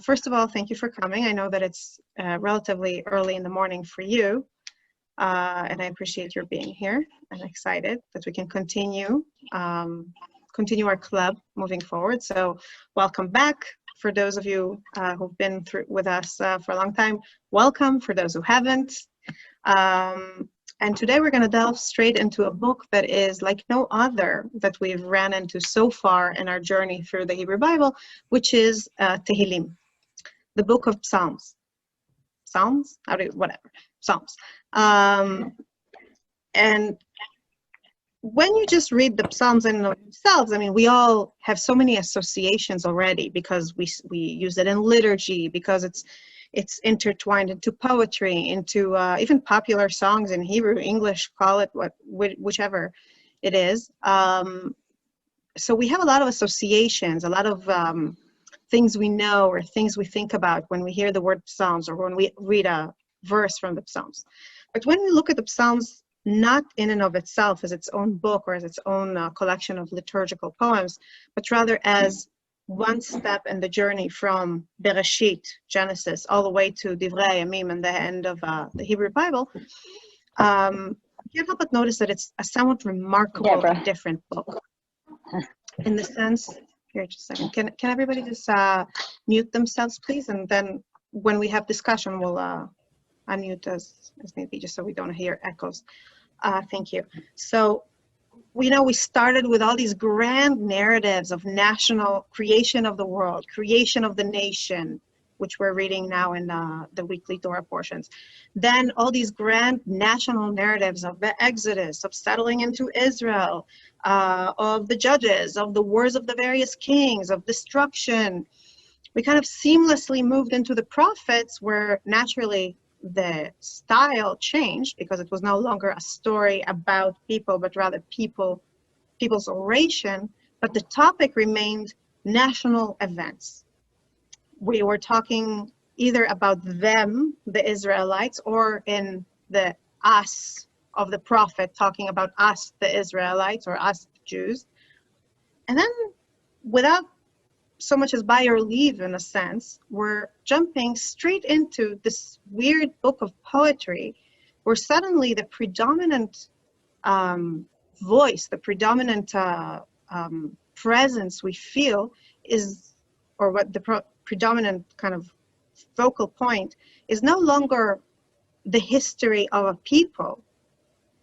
First of all, thank you for coming. I know that it's relatively early in the morning for you, and I appreciate your being here. I'm excited that we can continue our club moving forward. So welcome back. For those of you who've been through with us for a long time, welcome. For those who haven't. And today we're going to delve straight into a book that is like no other that we've ran into so far in our journey through the Hebrew Bible, which is Tehillim, the book of Psalms. Psalms? Whatever. Psalms. And when you just read the Psalms in themselves, I mean, we all have so many associations already because we use it in liturgy, because it's intertwined into poetry, into even popular songs in Hebrew, English, call it whichever it is. So we have a lot of associations, a lot of things we know or things we think about when we hear the word Psalms or when we read a verse from the Psalms. But when we look at the Psalms, not in and of itself as its own book or as its own collection of liturgical poems, but rather as one step in the journey from Bereshit, Genesis, all the way to Divrei Hayamim and the end of the Hebrew Bible, you can't help but notice that it's a somewhat remarkable different book. In the sense, here just a second, can everybody just mute themselves, please? And then when we have discussion, we'll unmute as need be, just so we don't hear echoes. Thank you. So, we know we started with all these grand narratives of national creation of the world, creation of the nation, which we're reading now in the weekly Torah portions. Then all these grand national narratives of the Exodus, of settling into Israel, of the judges, of the wars of the various kings, of destruction. We kind of seamlessly moved into the prophets, where naturally the style changed because it was no longer a story about people, but rather people's oration, but the topic remained national events. We were talking either about them, the Israelites, or in the us of the prophet, talking about us, the Israelites, or us, the Jews. And then, without so much as by your leave, in a sense, we're jumping straight into this weird book of poetry where suddenly the predominant voice, the predominant presence we feel is, or what the predominant kind of focal point is no longer the history of a people,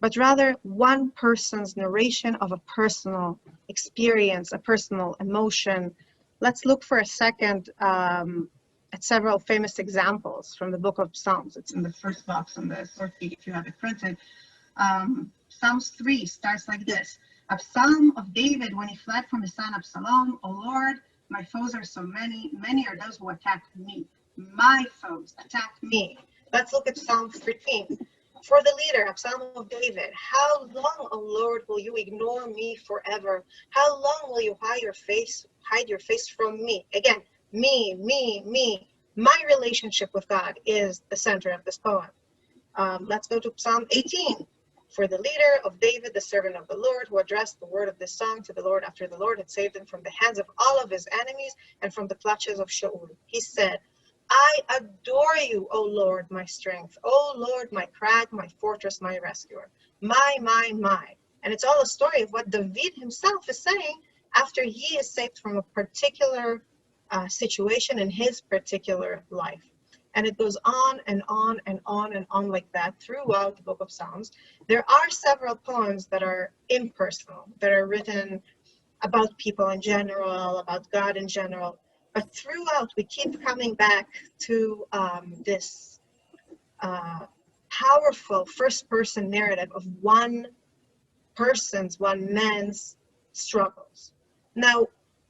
but rather one person's narration of a personal experience, a personal emotion. Let's look for a second at several famous examples from the book of Psalms. It's in the first box on the source sheet if you have it printed. Psalms 3 starts like this. A psalm of David when he fled from his son Absalom. O Lord, my foes are so many. Many are those who attack me. My foes attack me. Let's look at Psalm 13. For the leader, a psalm of David. How long, O Lord, will you ignore me forever? How long will you hide your face from me? Again, me. My relationship with God is the center of this poem. Let's go to Psalm 18. For the leader of David, the servant of the Lord, who addressed the word of this song to the Lord after the Lord had saved him from the hands of all of his enemies and from the clutches of Shaul. He said, I adore you, O Lord, my strength. O Lord, my crag, my fortress, my rescuer. My. And it's all a story of what David himself is saying after he is saved from a particular situation in his particular life. And it goes on and on and on and on like that throughout the book of Psalms. There are several poems that are impersonal, that are written about people in general, about God in general. But throughout, we keep coming back to this powerful first-person narrative of one man's struggles. Now,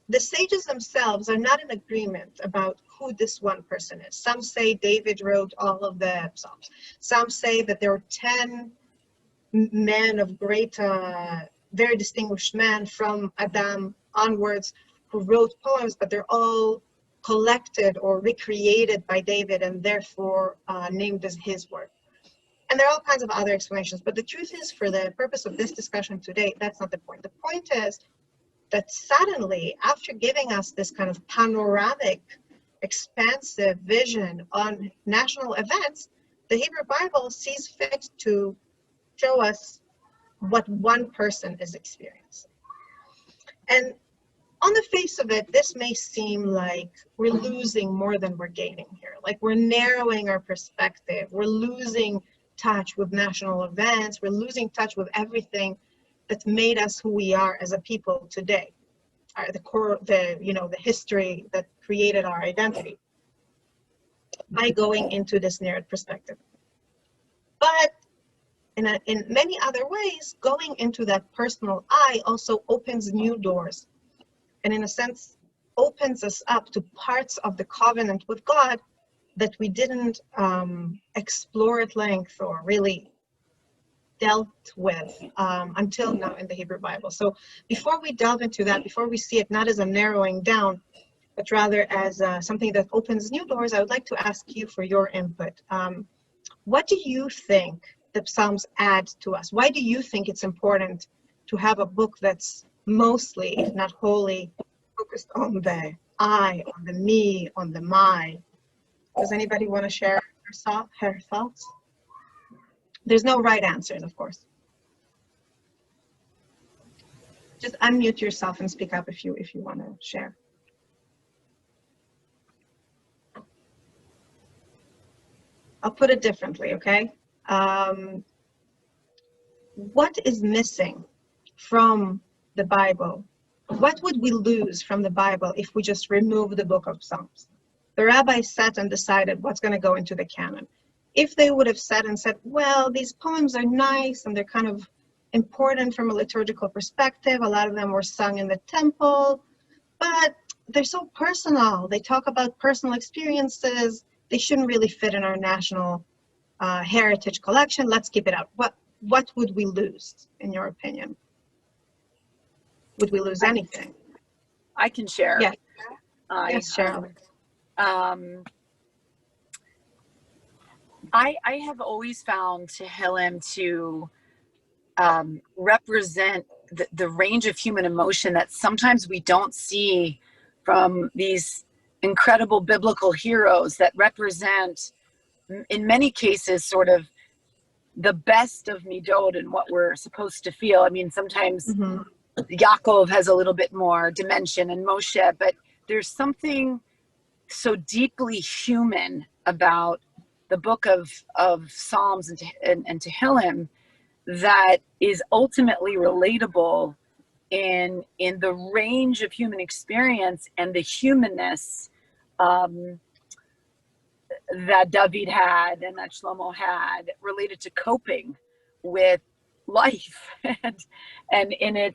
the sages themselves are not in agreement about who this one person is. Some say David wrote all of the Psalms. Some say that there were 10 men of great, very distinguished men from Adam onwards who wrote poems, but they're all collected or recreated by David and therefore named as his work. And there are all kinds of other explanations, but the truth is, for the purpose of this discussion today, that's not the point. The point is that suddenly, after giving us this kind of panoramic expansive vision on national events, the Hebrew Bible sees fit to show us what one person is experiencing. And on the face of it, this may seem like we're losing more than we're gaining here. Like we're narrowing our perspective. We're losing touch with national events. We're losing touch with everything that's made us who we are as a people today. The core, the history that created our identity by going into this narrowed perspective. But in many other ways, going into that personal eye also opens new doors, and in a sense opens us up to parts of the covenant with God that we didn't explore at length or really dealt with until now in the Hebrew Bible. So before we delve into that, before we see it not as a narrowing down, but rather as something that opens new doors, I would like to ask you for your input. What do you think the Psalms add to us? Why do you think it's important to have a book that's mostly, if not wholly, focused on the I, on the me, on the my? Does anybody want to share her thoughts? There's no right answers, of course. Just unmute yourself and speak up if you want to share. I'll put it differently, okay? What is missing from the Bible? What would we lose from the Bible if we just remove the book of Psalms? The rabbis sat and decided what's going to go into the canon. If they would have sat and said, well, these poems are nice and they're kind of important from a liturgical perspective. A lot of them were sung in the temple, but they're so personal. They talk about personal experiences. They shouldn't really fit in our national heritage collection. Let's keep it out. What would we lose, in your opinion? Would we lose anything? I can share. Yes, yes, Cheryl. I have always found Tehillim to represent the range of human emotion that sometimes we don't see from these incredible biblical heroes that represent, in many cases, sort of the best of midot and what we're supposed to feel. I mean, sometimes Yaakov has a little bit more dimension and Moshe, but there's something so deeply human about the book of Psalms and Tehillim that is ultimately relatable in the range of human experience and the humanness that David had and that Shlomo had related to coping with life and in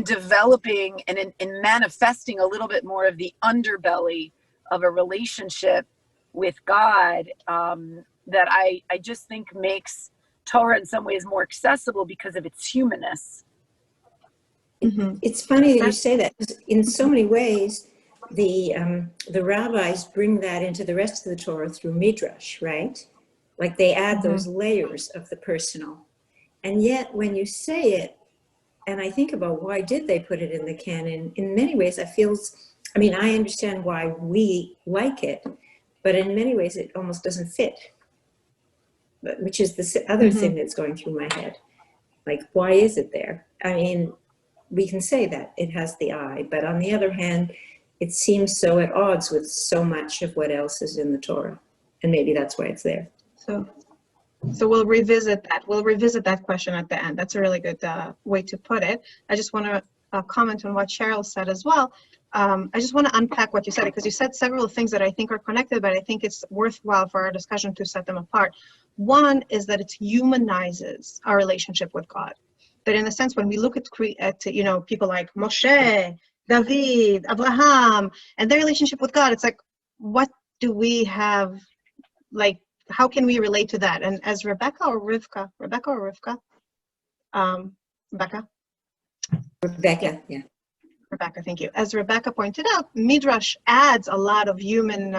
developing and in manifesting a little bit more of the underbelly of a relationship with God that I just think makes Torah in some ways more accessible because of its humanness. It's funny that you say that. In so many ways, the rabbis bring that into the rest of the Torah through midrash, right? Like they add those layers of the personal. And yet when you say it, and I think about why did they put it in the canon, in many ways I understand why we like it, but in many ways it almost doesn't fit, which is the other thing that's going through my head. Like, why is it there? I mean, we can say that it has the I, but on the other hand, it seems so at odds with so much of what else is in the Torah. And maybe that's why it's there. So we'll revisit that. We'll revisit that question at the end. That's a really good way to put it. I just want to comment on what Cheryl said as well. I just want to unpack what you said, because you said several things that I think are connected, but I think it's worthwhile for our discussion to set them apart. One is that it humanizes our relationship with God. That in a sense, when we look at people like Moshe, David, Abraham, and their relationship with God, it's like, what do we have, like, how can we relate to that? And as Rebecca, Yeah. Rebecca, thank you. As Rebecca pointed out, Midrash adds a lot of human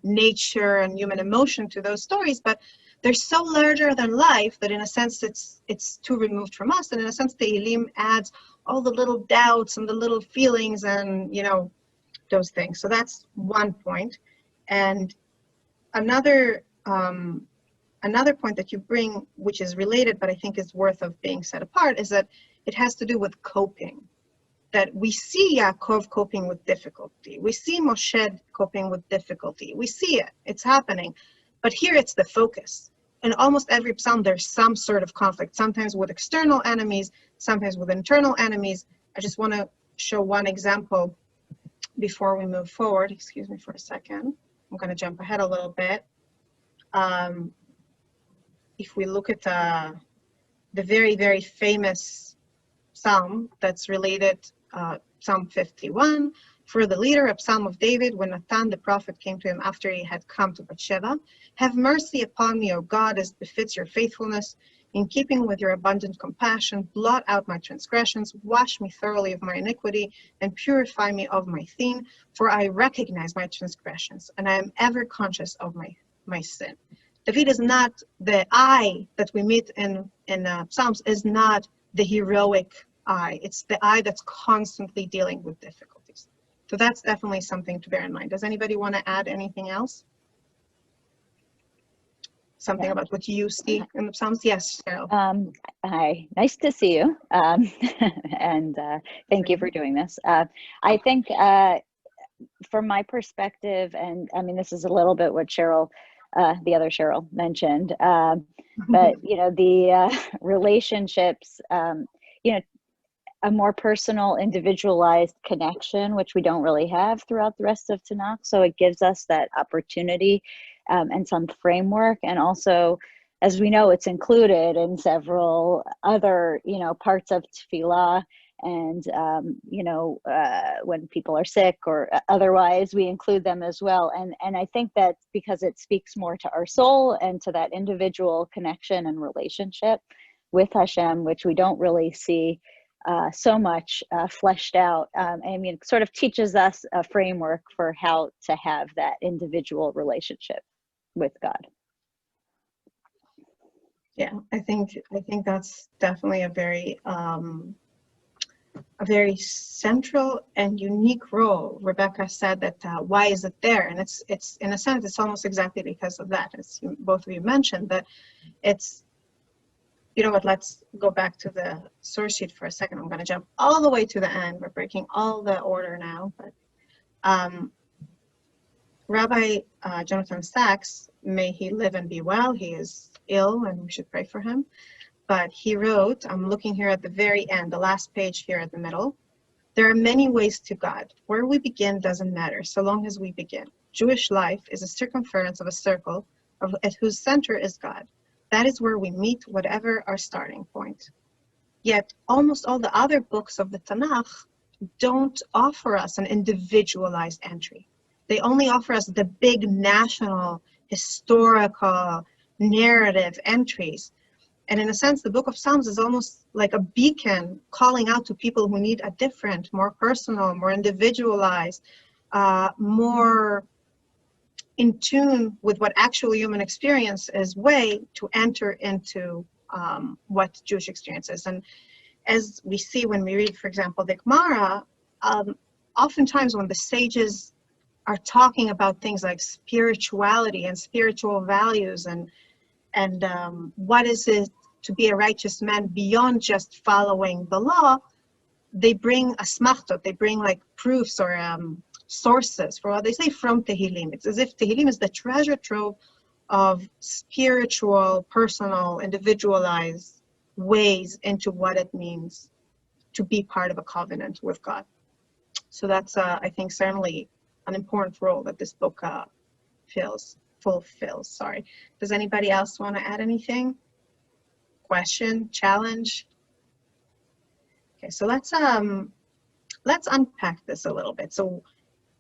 nature and human emotion to those stories, but they're so larger than life that in a sense it's too removed from us, and in a sense Tehillim adds all the little doubts and the little feelings and those things. So that's one point. And another point that you bring, which is related but I think is worth of being set apart, is that it has to do with coping. That we see Yaakov coping with difficulty. We see Moshe coping with difficulty. We see it. It's happening. But here it's the focus. In almost every psalm, there's some sort of conflict, sometimes with external enemies, sometimes with internal enemies. I just want to show one example before we move forward. Excuse me for a second. I'm going to jump ahead a little bit. If we look at the very, very famous psalm that's related, Psalm 51, for the leader, a psalm of David, when Nathan the prophet came to him after he had come to Bathsheba. Have mercy upon me, O God, as befits your faithfulness. In keeping with your abundant compassion, blot out my transgressions, wash me thoroughly of my iniquity, and purify me of my sin. For I recognize my transgressions, and I am ever conscious of my sin. David is not the I that we meet in Psalms, is not the heroic I. It's the I that's constantly dealing with difficulties. So that's definitely something to bear in mind. Does anybody want to add anything else? Something about what you see in the Psalms? Yes, Cheryl. Hi, nice to see you. And thank you for doing this. I think from my perspective, and I mean, this is a little bit what Cheryl, the other Cheryl mentioned, but, the relationships, a more personal, individualized connection, which we don't really have throughout the rest of Tanakh. So it gives us that opportunity and some framework. And also, as we know, it's included in several other, parts of Tefillah. And, when people are sick or otherwise, we include them as well. And I think that because it speaks more to our soul and to that individual connection and relationship with Hashem, which we don't really see so much fleshed out. It sort of teaches us a framework for how to have that individual relationship with God. Yeah, I think that's definitely a very central and unique role. Rebecca said that why is it there? And it's in a sense, it's almost exactly because of that, as both of you mentioned, that it's, let's go back to the source sheet for a second. I'm going to jump all the way to the end. We're breaking all the order now. But Rabbi Jonathan Sachs, may he live and be well. He is ill and we should pray for him. But he wrote, I'm looking here at the very end, the last page here at the middle. There are many ways to God. Where we begin doesn't matter, so long as we begin. Jewish life is a circumference of a circle at whose center is God. That is where we meet, whatever our starting point. Yet almost all the other books of the Tanakh don't offer us an individualized entry. They only offer us the big national, historical, narrative entries. And in a sense, the book of Psalms is almost like a beacon calling out to people who need a different, more personal, more individualized, more in tune with what actual human experience is, way to enter into what Jewish experience is. And as we see when we read, for example, the Gemara, oftentimes when the sages are talking about things like spirituality and spiritual values and what is it to be a righteous man beyond just following the law, they bring asmachtot, they bring like proofs or sources for what they say from Tehillim. It's as if Tehillim is the treasure trove of spiritual, personal, individualized ways into what it means to be part of a covenant with God. So that's, I think, certainly an important role that this book fulfills. Sorry. Does anybody else want to add anything? Question, challenge? Okay, so let's unpack this a little bit. So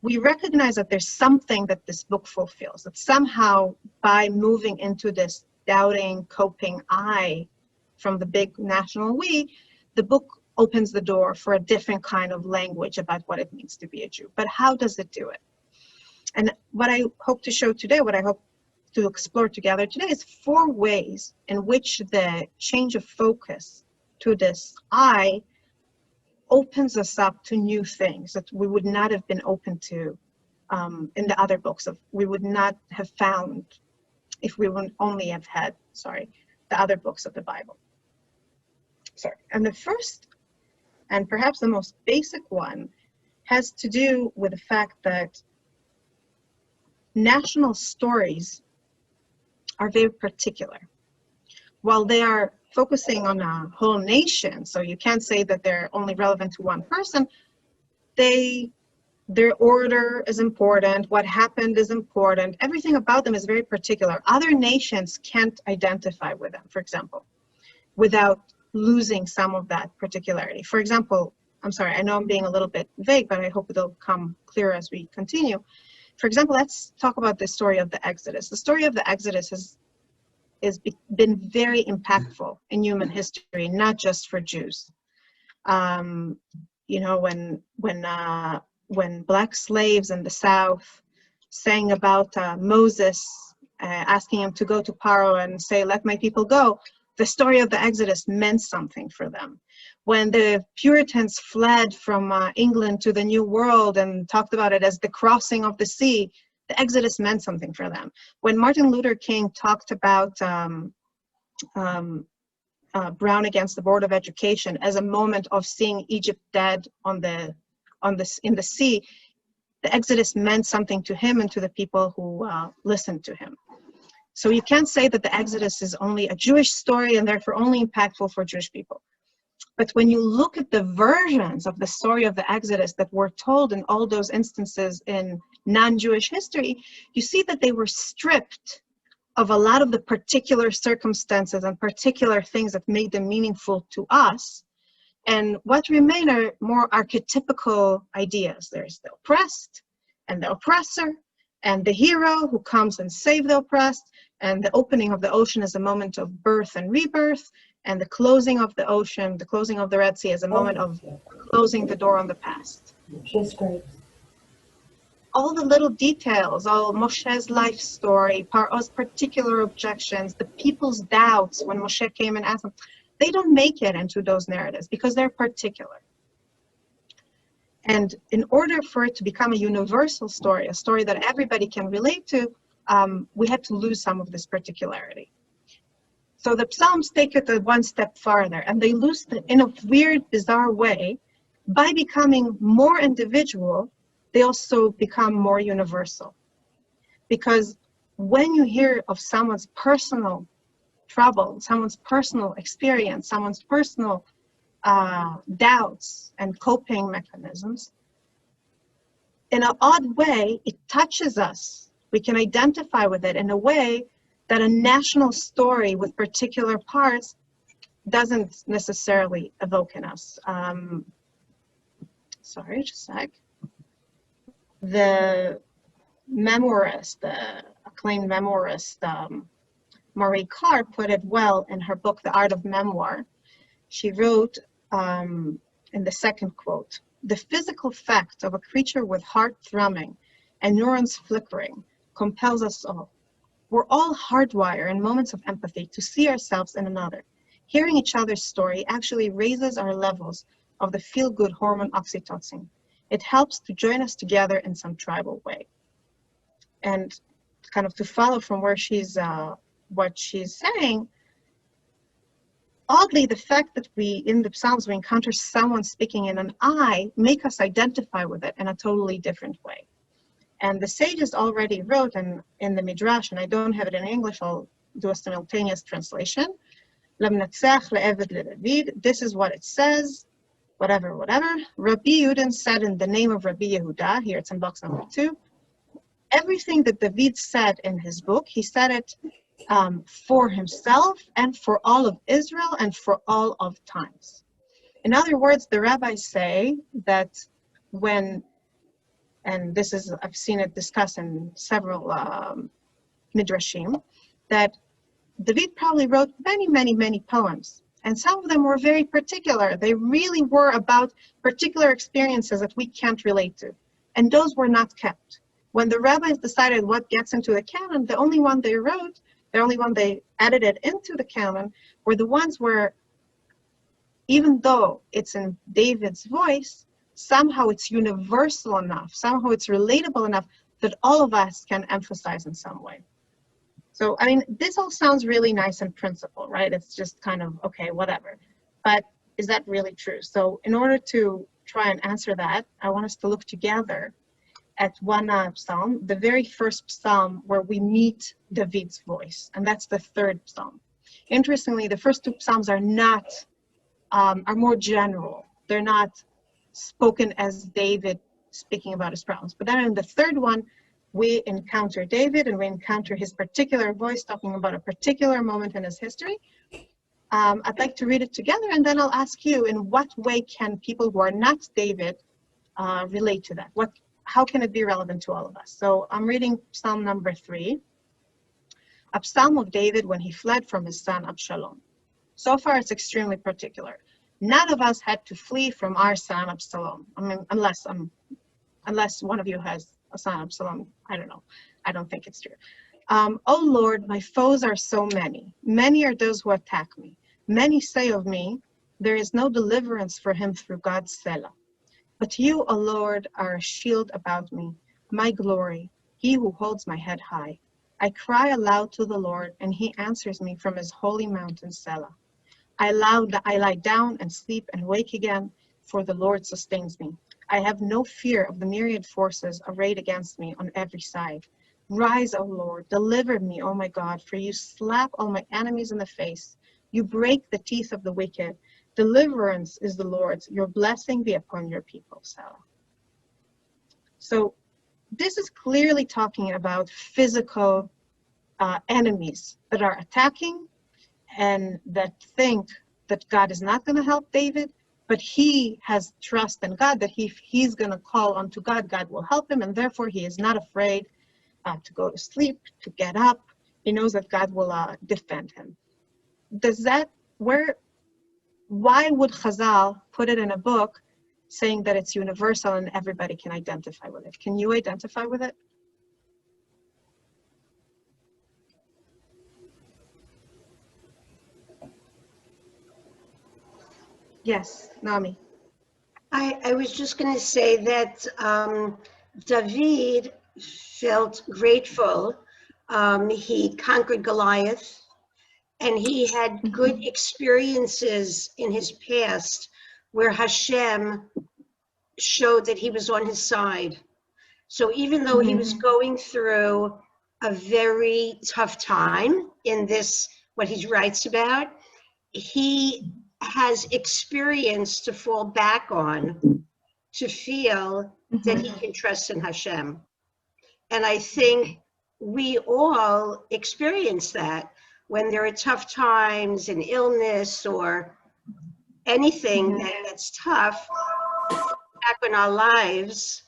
we recognize that there's something that this book fulfills, that somehow by moving into this doubting, coping I from the big national we, the book opens the door for a different kind of language about what it means to be a Jew. But how does it do it? And what I hope to show today, what I hope to explore together today is 4 ways in which the change of focus to this I opens us up to new things that we would not have been open to in the other books, we would not have found if we would only have had, the other books of the Bible. And the first, and perhaps the most basic one, has to do with the fact that national stories are very particular. While they are focusing on a whole nation, so you can't say that they're only relevant to one person, their order is important, what happened is important, everything about them is very particular. Other nations can't identify with them, for example, without losing some of that particularity. For example, I'm sorry, I know I'm being a little bit vague, but I hope it'll come clear as we continue. For example, let's talk about the story of the Exodus. The story of the Exodus has been very impactful in human history, not just for Jews. You know, when black slaves in the South sang about Moses asking him to go to Paro and say, "Let my people go," the story of the Exodus meant something for them. When the Puritans fled from England to the New World and talked about it as the crossing of the sea, the Exodus meant something for them. When Martin Luther King talked about Brown against the Board of Education as a moment of seeing Egypt dead in the sea, the Exodus meant something to him and to the people who listened to him. So you can't say that the Exodus is only a Jewish story and therefore only impactful for Jewish people. But when you look at the versions of the story of the Exodus that were told in all those instances in non-Jewish history, you see that they were stripped of a lot of the particular circumstances and particular things that made them meaningful to us. And what remain are more archetypical ideas. There's the oppressed and the oppressor, and the hero who comes and saves the oppressed, and the opening of the ocean is a moment of birth and rebirth, and the closing of the ocean, the closing of the Red Sea, is a moment of closing the door on the past. She's great. All the little details, all Moshe's life story, Paro's particular objections, the people's doubts when Moshe came and asked them, they don't make it into those narratives because they're particular. And in order for it to become a universal story, a story that everybody can relate to, we had to lose some of this particularity. So the Psalms take it one step farther, and they lose it in a weird, bizarre way. By becoming more individual, they also become more universal. Because when you hear of someone's personal trouble, someone's personal experience, someone's personal doubts and coping mechanisms, in an odd way, it touches us. We can identify with it in a way that a national story with particular parts doesn't necessarily evoke in us. Sorry, just a sec. The memoirist, the acclaimed memoirist, Marie Carr, put it well in her book, The Art of Memoir. She wrote in the second quote, "The physical fact of a creature with heart thrumming and neurons flickering compels us all. We're all hardwired in moments of empathy to see ourselves in another. Hearing each other's story actually raises our levels of the feel-good hormone oxytocin. It helps to join us together in some tribal way." And kind of to follow from where what she's saying, oddly, the fact that in the Psalms, we encounter someone speaking in an I, make us identify with it in a totally different way. And the sages already wrote in the Midrash, and I don't have it in English, I'll do a simultaneous translation. Lamnatzach le'eved leDavid, this is what it says, whatever. Rabbi Yudin said in the name of Rabbi Yehuda, here it's in box number 2, everything that David said in his book, he said it for himself and for all of Israel and for all of times. In other words, the rabbis say that when, and this is, I've seen it discussed in several midrashim, that David probably wrote many poems, and some of them were very particular. They really were about particular experiences that we can't relate to, and those were not kept. when the rabbis decided what gets into the canon, the only one they edited into the canon were the ones where, even though it's in David's voice, somehow it's universal enough, somehow it's relatable enough that all of us can emphasize in some way. So, I mean, this all sounds really nice in principle, right? It's just kind of, okay, whatever. But is that really true? So in order to try and answer that, I want us to look together at one psalm, the very first psalm where we meet David's voice, and that's the third psalm. Interestingly, the first two psalms are not, are more general. They're not spoken as David speaking about his problems. But then in the third one, we encounter David and we encounter his particular voice talking about a particular moment in his history. I'd like to read it together, and then I'll ask you, in what way can people who are not David relate to that? How can it be relevant to all of us? So I'm reading Psalm number 3, a psalm of David when he fled from his son Absalom. So far, it's extremely particular. None of us had to flee from our son Absalom. I mean, unless one of you has a son Absalom, I don't know. I don't think it's true. O Lord, my foes are so many. Many are those who attack me. Many say of me, there is no deliverance for him through God's Selah. But you, O Lord, are a shield about me, my glory, he who holds my head high. I cry aloud to the Lord, and he answers me from his holy mountain Selah. I lie down and sleep and wake again, for the Lord sustains me. I have no fear of the myriad forces arrayed against me on every side. Rise, O Lord, deliver me, O my God, for you slap all my enemies in the face. You break the teeth of the wicked. Deliverance is the Lord's. Your blessing be upon your people, Selah. So this is clearly talking about physical enemies that are attacking and that think that God is not going to help David, but he has trust in God that he's going to call onto God, God will help him, and therefore he is not afraid to go to sleep, to get up. He knows that God will defend him. Why would Chazal put it in a book saying that it's universal and everybody can identify with it? Can you identify with it? Yes, Nami. I was just going to say that David felt grateful. He conquered Goliath, and he had good experiences in his past where Hashem showed that he was on his side. So even though he was going through a very tough time in this, what he writes about, he has experience to fall back on, to feel that he can trust in Hashem. And I think we all experience that when there are tough times and illness or anything that's tough, back in our lives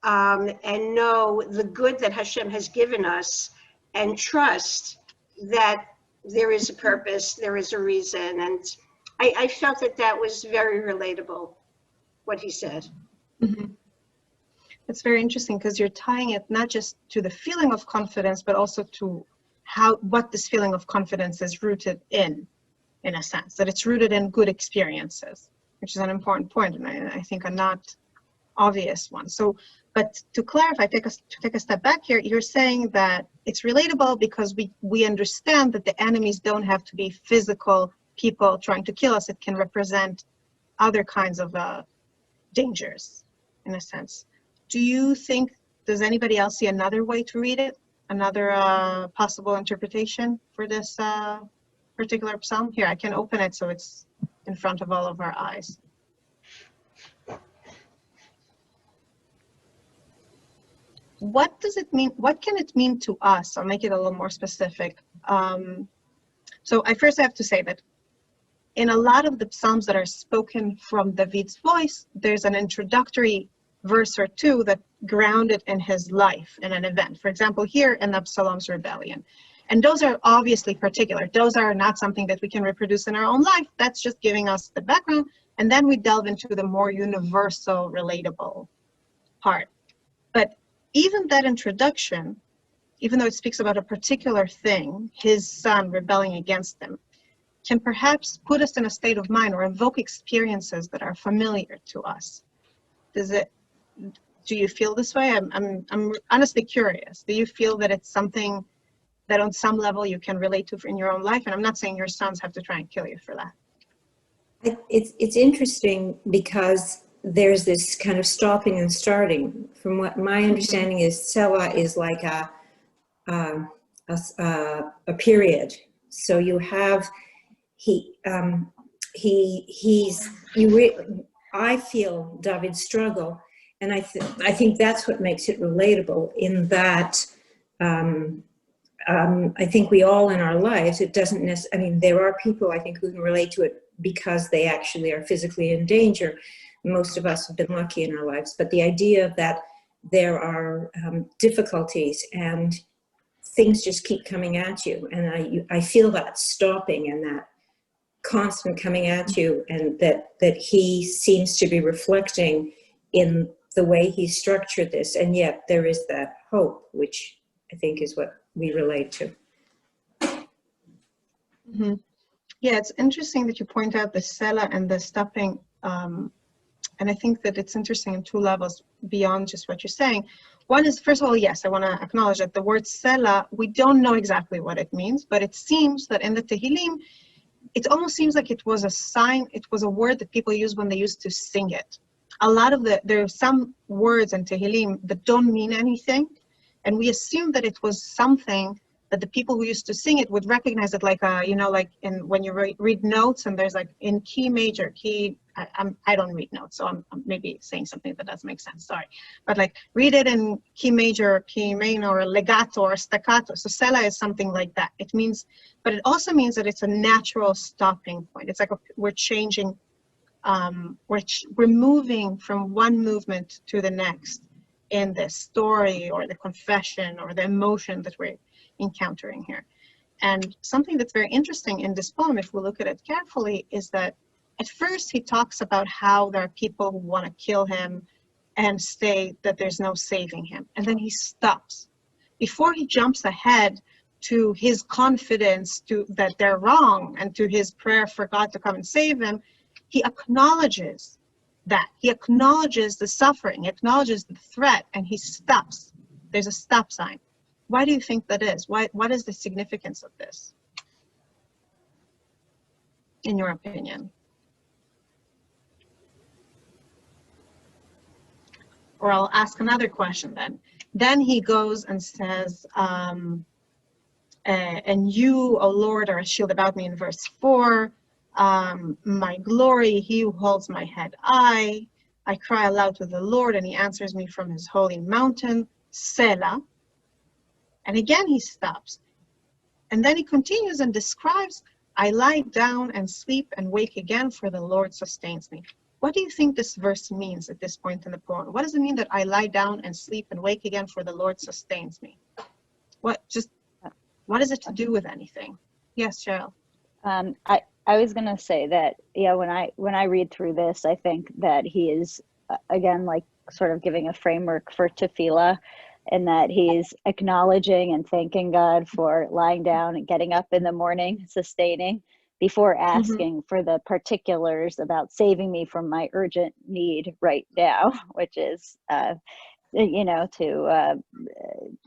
and know the good that Hashem has given us and trust that there is a purpose, there is a reason. And I felt that that was very relatable, what he said. It's very interesting because you're tying it not just to the feeling of confidence, but also to what this feeling of confidence is rooted in a sense, that it's rooted in good experiences, which is an important point, and I think a not obvious one. So, but to clarify, to take a step back here, you're saying that it's relatable because we understand that the enemies don't have to be physical people trying to kill us. It can represent other kinds of dangers, in a sense. Do you think, does anybody else see another way to read it? Another possible interpretation for this particular psalm? Here, I can open it so it's in front of all of our eyes. What does it mean? What can it mean to us? I'll make it a little more specific. So I first have to say that in a lot of the psalms that are spoken from David's voice, there's an introductory verse or two that grounded in his life in an event. For example, here in Absalom's rebellion. And those are obviously particular. Those are not something that we can reproduce in our own life. That's just giving us the background. And then we delve into the more universal, relatable part. But even that introduction, even though it speaks about a particular thing, his son rebelling against him, can perhaps put us in a state of mind or evoke experiences that are familiar to us. Do you feel this way? I'm honestly curious. Do you feel that it's something that on some level you can relate to in your own life? And I'm not saying your sons have to try and kill you for that. It's interesting because there's this kind of stopping and starting. From what my understanding is, Sela is like a period. So you have, I feel David's struggle, and I think that's what makes it relatable, in that I think we all in our lives, it doesn't necessarily, I mean, there are people I think who can relate to it because they actually are physically in danger. Most of us have been lucky in our lives, but the idea that there are difficulties and things just keep coming at you, and I feel that stopping and that constant coming at you, and that he seems to be reflecting in the way he structured this, and yet there is that hope, which I think is what we relate to. Mm-hmm. Yeah, it's interesting that you point out the Sela and the stopping, and I think that it's interesting in two levels beyond just what you're saying. One is, first of all, yes, I want to acknowledge that the word Sela, we don't know exactly what it means, but it seems that in the Tehillim, it almost seems like it was a sign, it was a word that people used when they used to sing it. A lot of there are some words in Tehillim that don't mean anything, and we assume that it was something that the people who used to sing it would recognize it, like like when you read notes, and there's like in key major, key, I don't read notes, so I'm maybe saying something that doesn't make sense, sorry. But like read it in key major, key minor, or legato, or staccato. So Sela is something like that. It means, but it also means that it's a natural stopping point. It's like we're changing, we're moving from one movement to the next in the story or the confession or the emotion that we're encountering here. And something that's very interesting in this poem, if we look at it carefully, is that at first he talks about how there are people who want to kill him and say that there's no saving him. And then he stops. Before he jumps ahead to his confidence that they're wrong and to his prayer for God to come and save him, he acknowledges that. He acknowledges the suffering, he acknowledges the threat, and he stops. There's a stop sign. Why do you think that is? What is the significance of this, in your opinion? Or I'll ask another question then. Then he goes and says, and you, O Lord, are a shield about me in verse 4. My glory, he who holds my head I cry aloud to the Lord, and he answers me from his holy mountain, Sela. And again he stops. And then he continues and describes, I lie down and sleep and wake again, for the Lord sustains me. What do you think this verse means at this point in the poem? What does it mean that I lie down and sleep and wake again, for the Lord sustains me? What is it to do with anything? Yes, Cheryl. I was going to say that, yeah, when I read through this, I think that he is, again, like sort of giving a framework for tefillah, and that he's acknowledging and thanking God for lying down and getting up in the morning, sustaining, before asking for the particulars about saving me from my urgent need right now, which is, to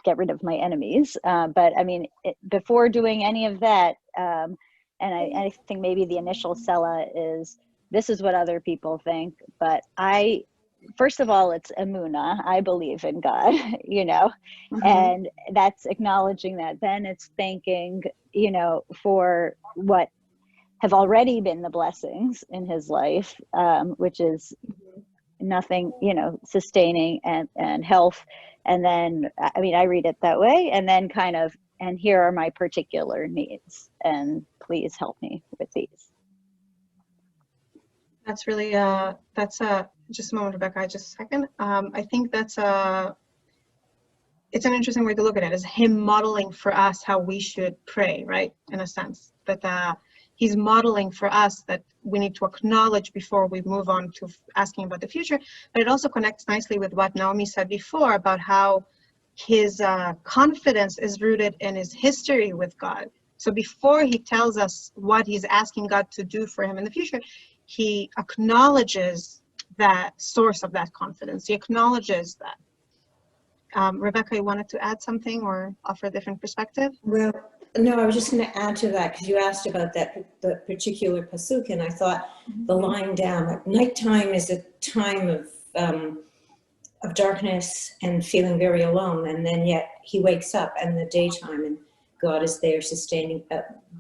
get rid of my enemies. But I mean, before doing any of that, and I think maybe the initial Sela is, this is what other people think, but first of all, it's emunah, I believe in God, and that's acknowledging that. Then it's thanking, for what have already been the blessings in his life, which is nothing, sustaining and health. And then, I mean, I read it that way, and then kind of, and here are my particular needs, and please help me with these. That's really, just a moment, Rebecca, just a second. I think it's an interesting way to look at it, is him modeling for us how we should pray, right? In a sense, that he's modeling for us that we need to acknowledge before we move on to asking about the future. But it also connects nicely with what Naomi said before about how his confidence is rooted in his history with God. So before he tells us what he's asking God to do for him in the future, he acknowledges that source of that confidence. He acknowledges that. Rebecca, you wanted to add something or offer a different perspective? Well, no, I was just going to add to that because you asked about the particular pasuk, and I thought the line down, like, nighttime is a time of darkness and feeling very alone, and then yet he wakes up in the daytime and God is there sustaining.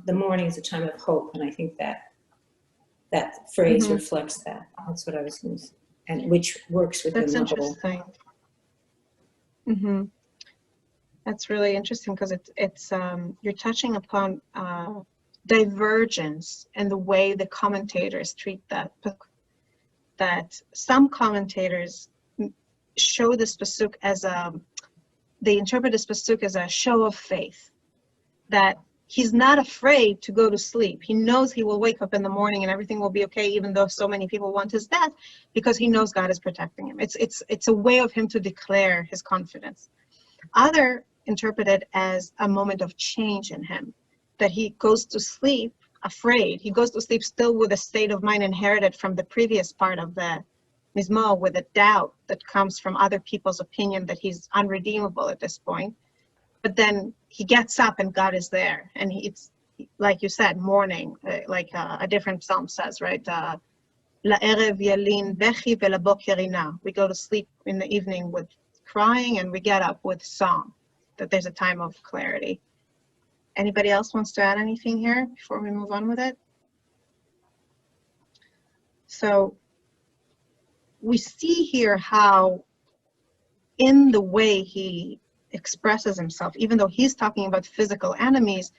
The morning is a time of hope, and I think that phrase reflects that. That's what I was going to say, and which works within That's the whole. interesting. That's really interesting because it's you're touching upon divergence in the way the commentators treat that book. That some commentators show this pasuk as they interpret this pasuk as a show of faith, that he's not afraid to go to sleep. He knows he will wake up in the morning and everything will be okay, even though so many people want his death, because he knows God is protecting him. It's a way of him to declare his confidence. Other interpret it as a moment of change in him, that he goes to sleep afraid. He goes to sleep still with a state of mind inherited from the previous part of the Mizmor, with a doubt that comes from other people's opinion that he's unredeemable at this point. But then he gets up and God is there. And it's, like you said, morning, like a different psalm says, right? La'erev yalin bechi ve'laboker ina. We go to sleep in the evening with crying and we get up with song, that there's a time of clarity. Anybody else wants to add anything here before we move on with it? So we see here how in the way he expresses himself, even though he's talking about physical enemies,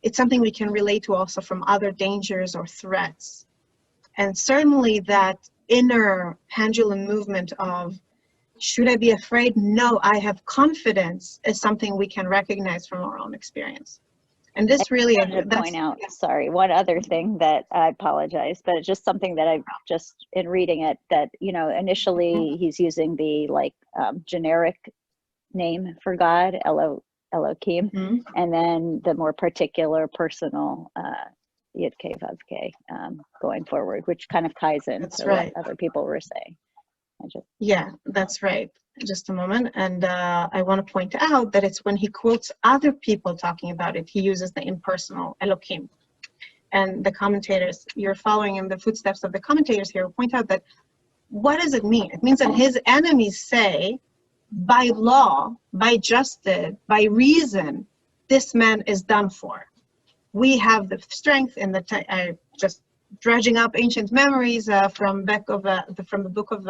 it's something we can relate to also from other dangers or threats. And certainly that inner pendulum movement of, should I be afraid? No, I have confidence, is something we can recognize from our own experience. And this really, I wanted to point out, sorry, one other thing that I apologize, but it's just something that I've just, in reading it, that, you know, initially he's using the generic name for God, Elohim, and then the more particular personal Yud Kei Vav Kei going forward, which kind of ties in to what other people were saying. Yeah, that's right. Just a moment. And I want to point out that it's when he quotes other people talking about it, he uses the impersonal Elohim. And the commentators, you're following in the footsteps of the commentators here, point out that, what does it mean? It means that his enemies say, by law, by justice, by reason, this man is done for. We have the strength in the just dredging up ancient memories from the book of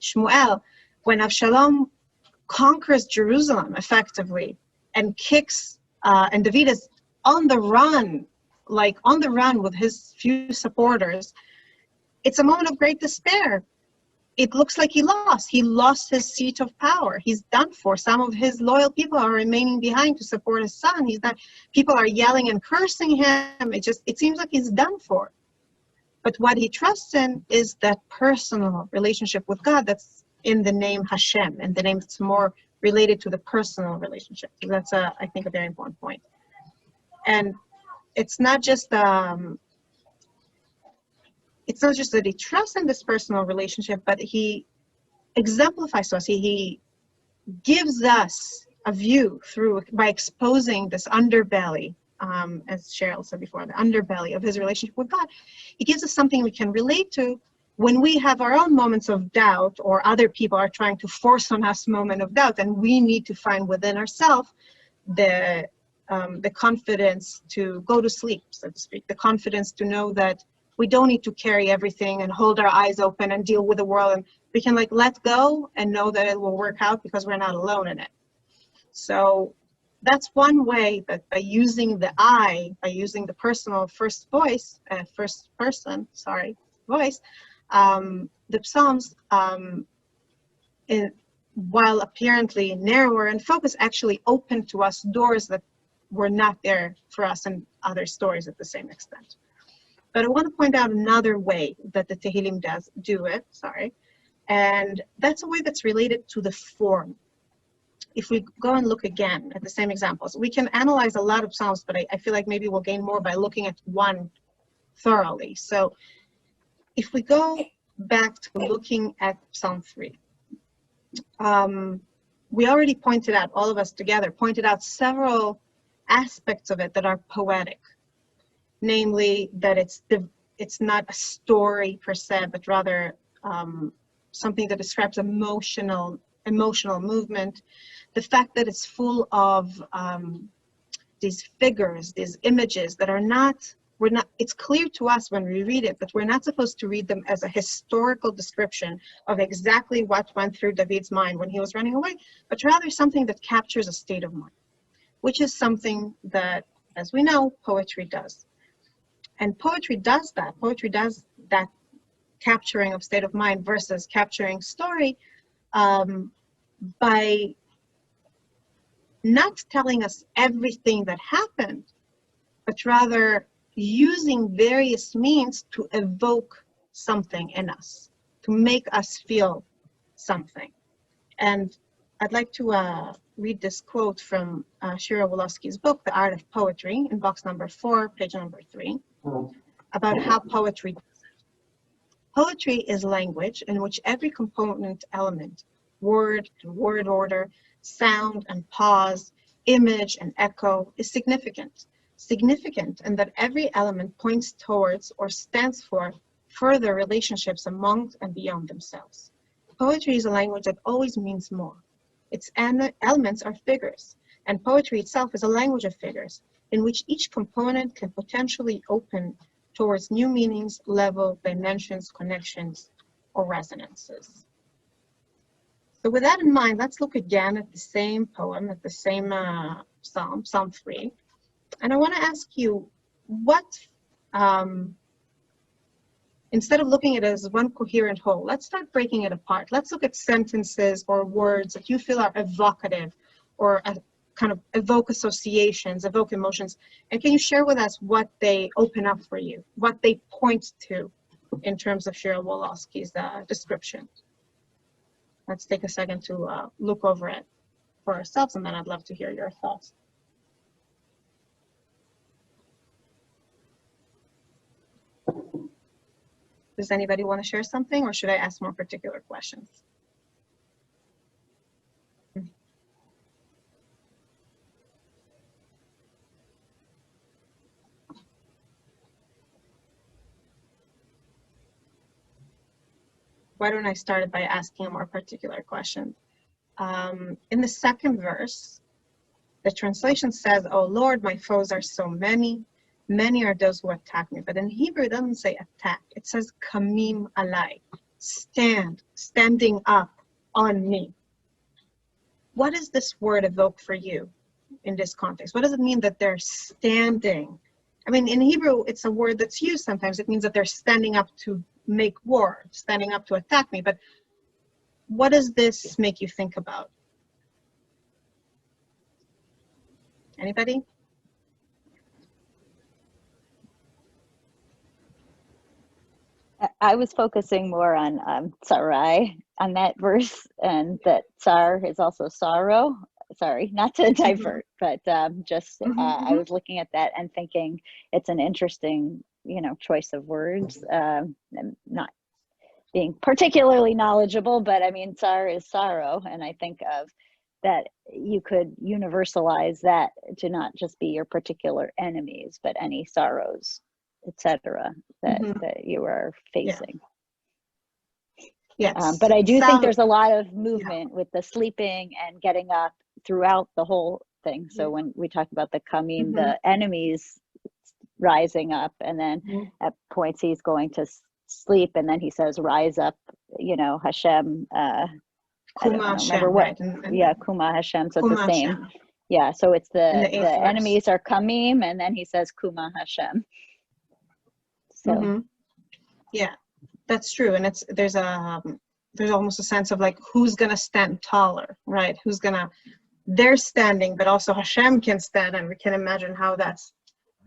Shmuel, when Avshalom conquers Jerusalem effectively and kicks, and David is on the run with his few supporters. It's a moment of great despair. It looks like he lost his seat of power. He's done for. Some of his loyal people are remaining behind to support his son. People are yelling and cursing him. It seems like he's done for. But what he trusts in is that personal relationship with God that's in the name Hashem, and the name that's more related to the personal relationship. So that's, I think, a very important point. And it's not just that he trusts in this personal relationship, but he exemplifies to us. He gives us a view by exposing this underbelly, as Cheryl said before, the underbelly of his relationship with God. He gives us something we can relate to when we have our own moments of doubt, or other people are trying to force on us moment of doubt, and we need to find within ourselves the confidence to go to sleep, so to speak, the confidence to know that we don't need to carry everything and hold our eyes open and deal with the world, and we can let go and know that it will work out because we're not alone in it. So that's one way that by using the I, by using the personal first person voice, the Psalms, while apparently narrower in focus, actually open to us doors that were not there for us in other stories at the same extent. But I want to point out another way that the Tehillim do it, and that's a way that's related to the form. if we go and look again at the same examples, we can analyze a lot of Psalms, but I feel like maybe we'll gain more by looking at one thoroughly. So if we go back to looking at Psalm 3, we already pointed out, all of us together, pointed out several aspects of it that are poetic. Namely, that it's not a story per se, but rather something that describes emotional movement. The fact that it's full of these figures, these images that are not, it's clear to us when we read it, but we're not supposed to read them as a historical description of exactly what went through David's mind when he was running away, but rather something that captures a state of mind, which is something that, as we know, poetry does. And poetry does that. Poetry does that capturing of state of mind versus capturing story by not telling us everything that happened, but rather using various means to evoke something in us, to make us feel something. And I'd like to read this quote from Shira Wolofsky's book, The Art of Poetry, in box number 4, page number 3, about how poetry does it. Poetry is language in which every component element, word and word order, sound and pause, image and echo, is significant. Significant in that every element points towards or stands for further relationships among and beyond themselves. Poetry is a language that always means more. Its elements are figures, and poetry itself is a language of figures in which each component can potentially open towards new meanings, level, dimensions, connections, or resonances. So with that in mind, let's look again at the same poem, at the same psalm, Psalm 3. And I want to ask you, what, instead of looking at it as one coherent whole, let's start breaking it apart. Let's look at sentences or words that you feel are evocative or kind of evoke associations, evoke emotions. And can you share with us what they open up for you, what they point to in terms of Shira Wolofsky's description? Let's take a second to look over it for ourselves, and then I'd love to hear your thoughts. Does anybody want to share something, or should I ask more particular questions? Why don't I start by asking a more particular question? In the second verse, the translation says, "Oh Lord, my foes are so many. Many are those who attack me." But in Hebrew, it doesn't say attack. It says kamim alai, standing up on me. What does this word evoke for you in this context? What does it mean that they're standing? I mean, in Hebrew, it's a word that's used sometimes. It means that they're standing up to make war, standing up to attack me. But what does this make you think about? Anybody? I was focusing more on Sarai on that verse, and that Tsar is also sorrow. Sorry, not to divert, but just I was looking at that and thinking it's an interesting, choice of words. And not being particularly knowledgeable, but I mean, Tsar is sorrow, and I think of that you could universalize that to not just be your particular enemies, but any sorrows, etc., that you are facing. Yes. But I do think there's a lot of movement with the sleeping and getting up throughout the whole thing. So when we talk about the coming, the enemies rising up, and then at points he's going to sleep, and then he says, "Rise up," Hashem. Kuma Hashem, right? Kuma Hashem. So Kuma it's the same. Hashem. Yeah. So it's the enemies are coming, and then he says, "Kuma Hashem." So. Yeah, that's true, and there's almost a sense of like, who's gonna stand taller, right? They're standing, but also Hashem can stand, and we can imagine how that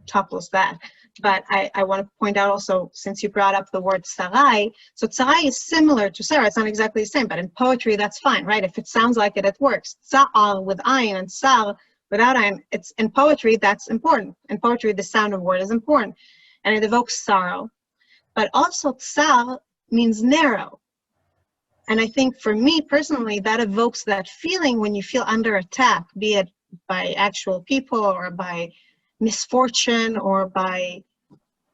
topples that. But I want to point out also, since you brought up the word sarai, so sarai is similar to Sarah. It's not exactly the same, but in poetry, that's fine, right? If it sounds like it, it works. Tsa'ar with ayin and sar without ayin, it's in poetry, that's important. In poetry, the sound of word is important, and it evokes sorrow. But also tsar means narrow. And I think for me personally, that evokes that feeling when you feel under attack, be it by actual people or by misfortune or by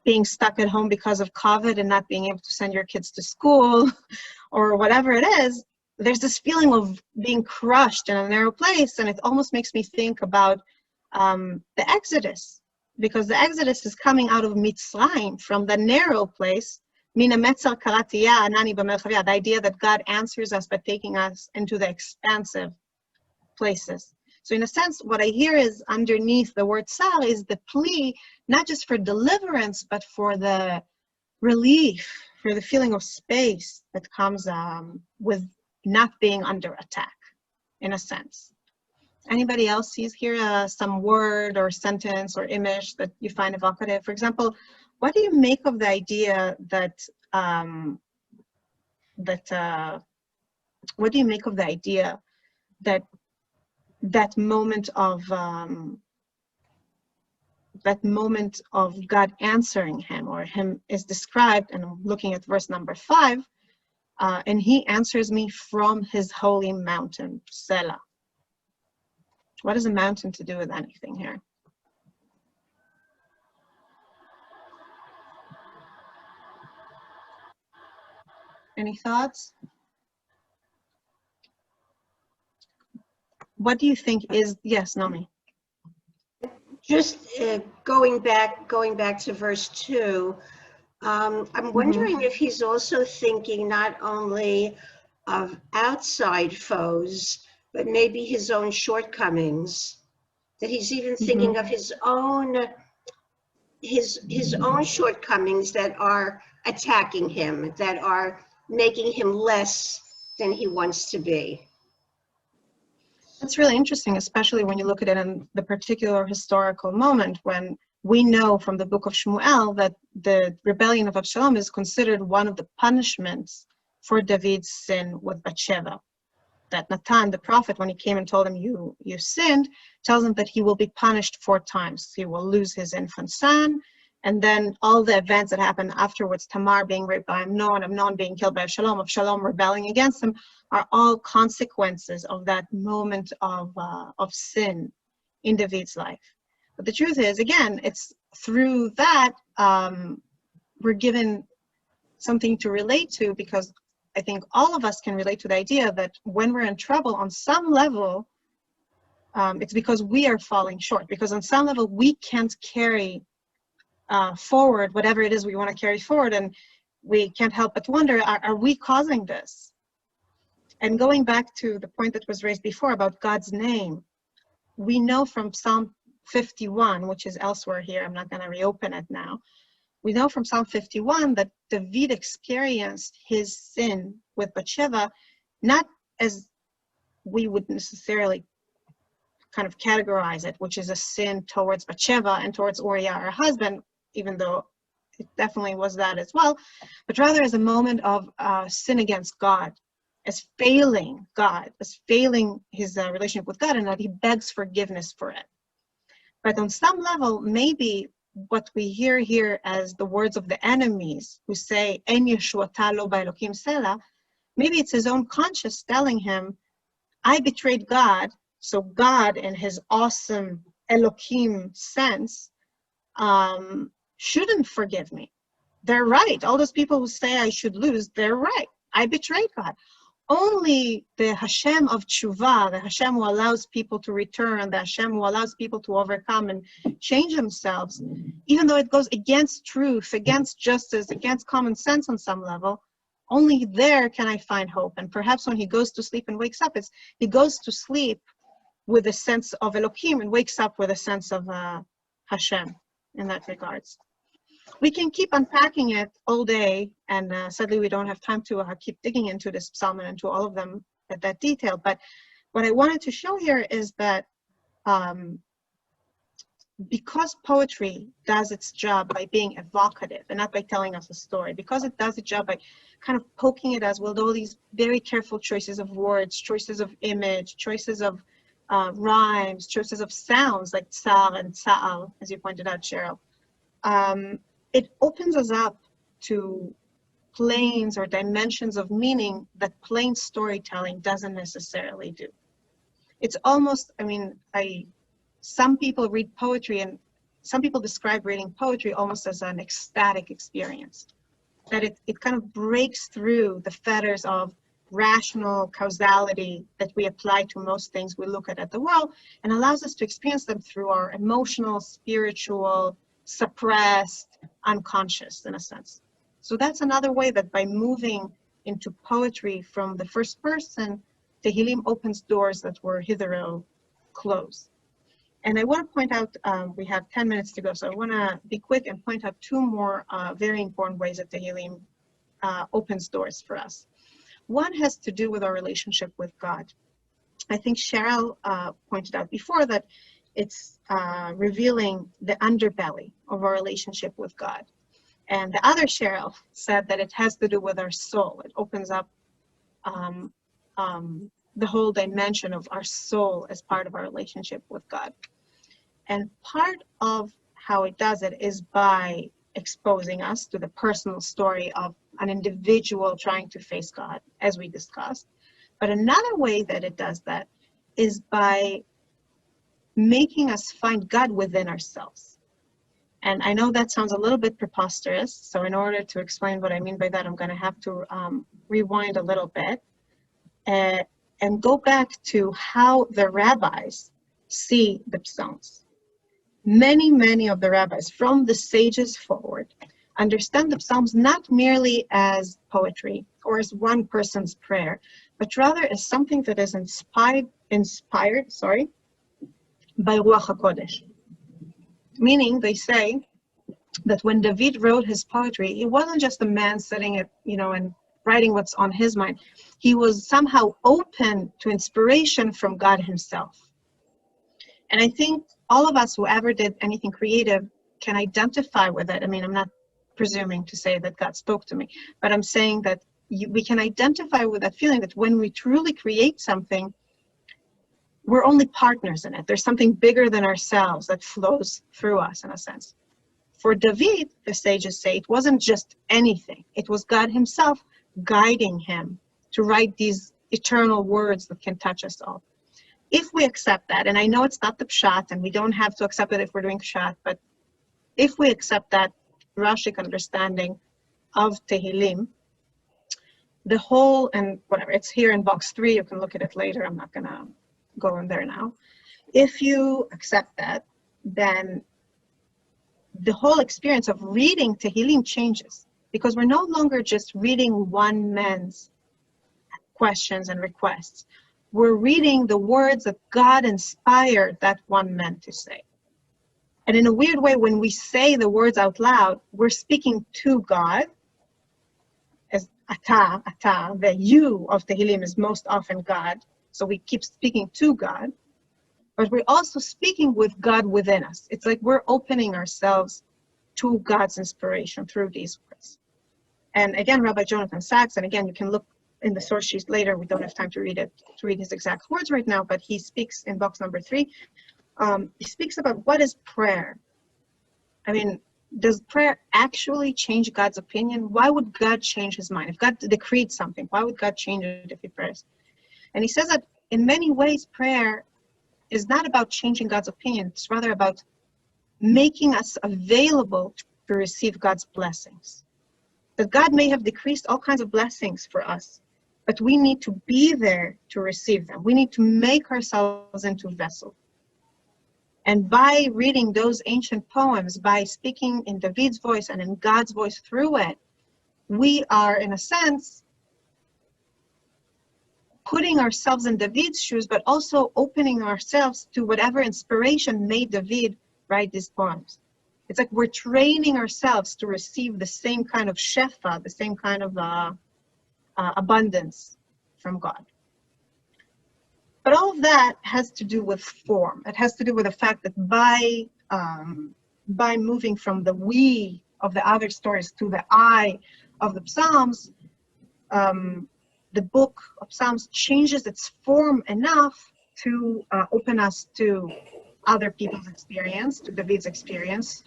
being stuck at home because of COVID and not being able to send your kids to school or whatever it is. There's this feeling of being crushed in a narrow place, and it almost makes me think about the Exodus, because the Exodus is coming out of Mitzrayim, from the narrow place. Mina metzar karatiya anani b'merchavia, the idea that God answers us by taking us into the expansive places. So in a sense, what I hear is underneath the word sar is the plea, not just for deliverance, but for the relief, for the feeling of space that comes with not being under attack, in a sense. Anybody else sees here some word or sentence or image that you find evocative? For example, what do you make of the idea that, what do you make of the idea that that moment of God answering him, or him, is described, and I'm looking at verse number 5, and he answers me from his holy mountain, Selah. What has a mountain to do with anything here? Any thoughts? What do you think is, yes, Naomi? Just going back to verse 2, I'm wondering if he's also thinking not only of outside foes, but maybe his own shortcomings, that he's even thinking of his own shortcomings that are attacking him, that are making him less than he wants to be. That's really interesting, especially when you look at it in the particular historical moment, when we know from the book of Shmuel that the rebellion of Absalom is considered one of the punishments for David's sin with Bathsheba. That Nathan, the prophet, when he came and told him, you sinned, tells him that he will be punished 4 times. He will lose his infant son, and then all the events that happen afterwards, Tamar being raped by Amnon being killed by Absalom rebelling against him, are all consequences of that moment of sin in David's life. But the truth is, again, it's through that we're given something to relate to, because I think all of us can relate to the idea that when we're in trouble, on some level, it's because we are falling short, because on some level we can't carry forward whatever it is we want to carry forward, and we can't help but wonder, are we causing this? And going back to the point that was raised before about God's name, we know from Psalm 51, which is elsewhere here, I'm not going to reopen it now, we know from Psalm 51 that David experienced his sin with Bathsheba, not as we would necessarily kind of categorize it, which is a sin towards Bathsheba and towards Uriah, her husband, even though it definitely was that as well, but rather as a moment of sin against God, as failing God, as failing his relationship with God, and that he begs forgiveness for it. But on some level, maybe what we hear here as the words of the enemies who say, En Yeshuata lo ba'Elokim Selah, maybe it's his own conscience telling him, I betrayed God, so God in his awesome Elohim sense shouldn't forgive me. They're right. All those people who say I should lose, they're right. I betrayed God. Only the Hashem of Tshuva, the Hashem who allows people to return, the Hashem who allows people to overcome and change themselves, even though it goes against truth, against justice, against common sense on some level, only there can I find hope. And perhaps when he goes to sleep and wakes up, he goes to sleep with a sense of Elohim and wakes up with a sense of Hashem in that regards. We can keep unpacking it all day, and sadly we don't have time to keep digging into this psalm and into all of them at that detail. But what I wanted to show here is that because poetry does its job by being evocative and not by telling us a story, because it does its job by kind of poking at us with all these very careful choices of words, choices of image, choices of rhymes, choices of sounds like tsar and tsa'al, as you pointed out, Cheryl. It opens us up to planes or dimensions of meaning that plain storytelling doesn't necessarily do. It's almost, I mean, some people read poetry, and some people describe reading poetry almost as an ecstatic experience, that it kind of breaks through the fetters of rational causality that we apply to most things we look at the world, and allows us to experience them through our emotional, spiritual, suppressed, unconscious, in a sense. So that's another way that by moving into poetry from the first person, Tehillim opens doors that were hitherto closed. And I want to point out, we have 10 minutes to go, so I want to be quick and point out two more very important ways that Tehillim opens doors for us. One has to do with our relationship with God. I think Cheryl pointed out before that it's revealing the underbelly of our relationship with God. And the other Cheryl said that it has to do with our soul. It opens up the whole dimension of our soul as part of our relationship with God. And part of how it does it is by exposing us to the personal story of an individual trying to face God, as we discussed. But another way that it does that is by making us find God within ourselves. And I know that sounds a little bit preposterous, so in order to explain what I mean by that, I'm going to have to rewind a little bit and go back to how the rabbis see the Psalms. Many of the rabbis, from the sages forward, understand the Psalms not merely as poetry or as one person's prayer, but rather as something that is inspired by Ruach HaKodesh. Meaning, they say that when David wrote his poetry, he wasn't just a man sitting at, and writing what's on his mind. He was somehow open to inspiration from God himself. And I think all of us who ever did anything creative can identify with it. I mean, I'm not presuming to say that God spoke to me, but I'm saying that we can identify with that feeling that when we truly create something, we're only partners in it. There's something bigger than ourselves that flows through us, in a sense. For David, the sages say, it wasn't just anything. It was God himself guiding him to write these eternal words that can touch us all. If we accept that, and I know it's not the pshat, and we don't have to accept it if we're doing pshat, but if we accept that Rashic understanding of Tehillim, the whole, and whatever, it's here in box 3, you can look at it later, I'm not gonna go in there now. If you accept that, then the whole experience of reading Tehillim changes, because we're no longer just reading one man's questions and requests. We're reading the words that God inspired that one man to say. And in a weird way, when we say the words out loud, we're speaking to God. As Ata, the you of Tehillim is most often God. So we keep speaking to God. But we're also speaking with God within us. It's like we're opening ourselves to God's inspiration through these words. And again, Rabbi Jonathan Sacks, and again, you can look in the source sheet later. We don't have time to read it, to read his exact words right now, but he speaks in box number 3. He speaks about what is prayer. I mean, does prayer actually change God's opinion? Why would God change his mind? If God decreed something, why would God change it if he prays? And he says that in many ways, prayer is not about changing God's opinion. It's rather about making us available to receive God's blessings. That God may have decreased all kinds of blessings for us, but we need to be there to receive them. We need to make ourselves into vessels. And by reading those ancient poems, by speaking in David's voice and in God's voice through it, we are, in a sense, putting ourselves in David's shoes, but also opening ourselves to whatever inspiration made David write these poems. It's like we're training ourselves to receive the same kind of shefa, the same kind of abundance from God. But all of that has to do with form. It has to do with the fact that by by moving from the we of the other stories to the I of the Psalms, the book of Psalms changes its form enough to open us to other people's experience, to David's experience,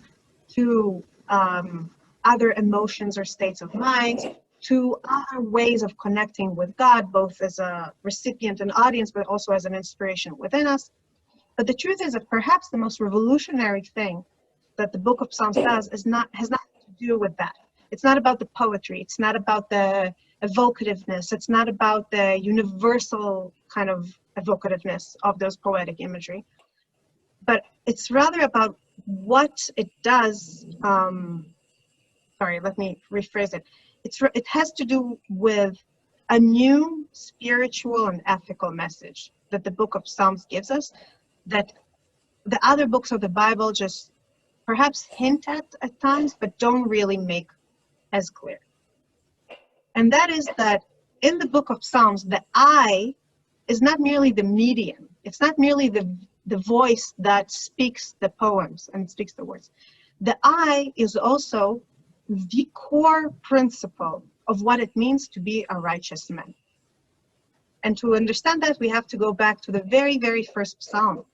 to other emotions or states of mind, to other ways of connecting with God, both as a recipient and audience, but also as an inspiration within us. But the truth is that perhaps the most revolutionary thing that the book of Psalms does has nothing to do with that. It's not about the poetry. It's not about the evocativeness. It's not about the universal kind of evocativeness of those poetic imagery. But it's rather about what it does. Sorry, let me rephrase it. It has to do with a new spiritual and ethical message that the book of Psalms gives us, that the other books of the Bible just perhaps hint at times, but don't really make as clear. And that is that in the book of Psalms, the I is not merely the medium. It's not merely the voice that speaks the poems and speaks the words. The I is also the core principle of what it means to be a righteous man. And to understand that, we have to go back to the very, very first psalm,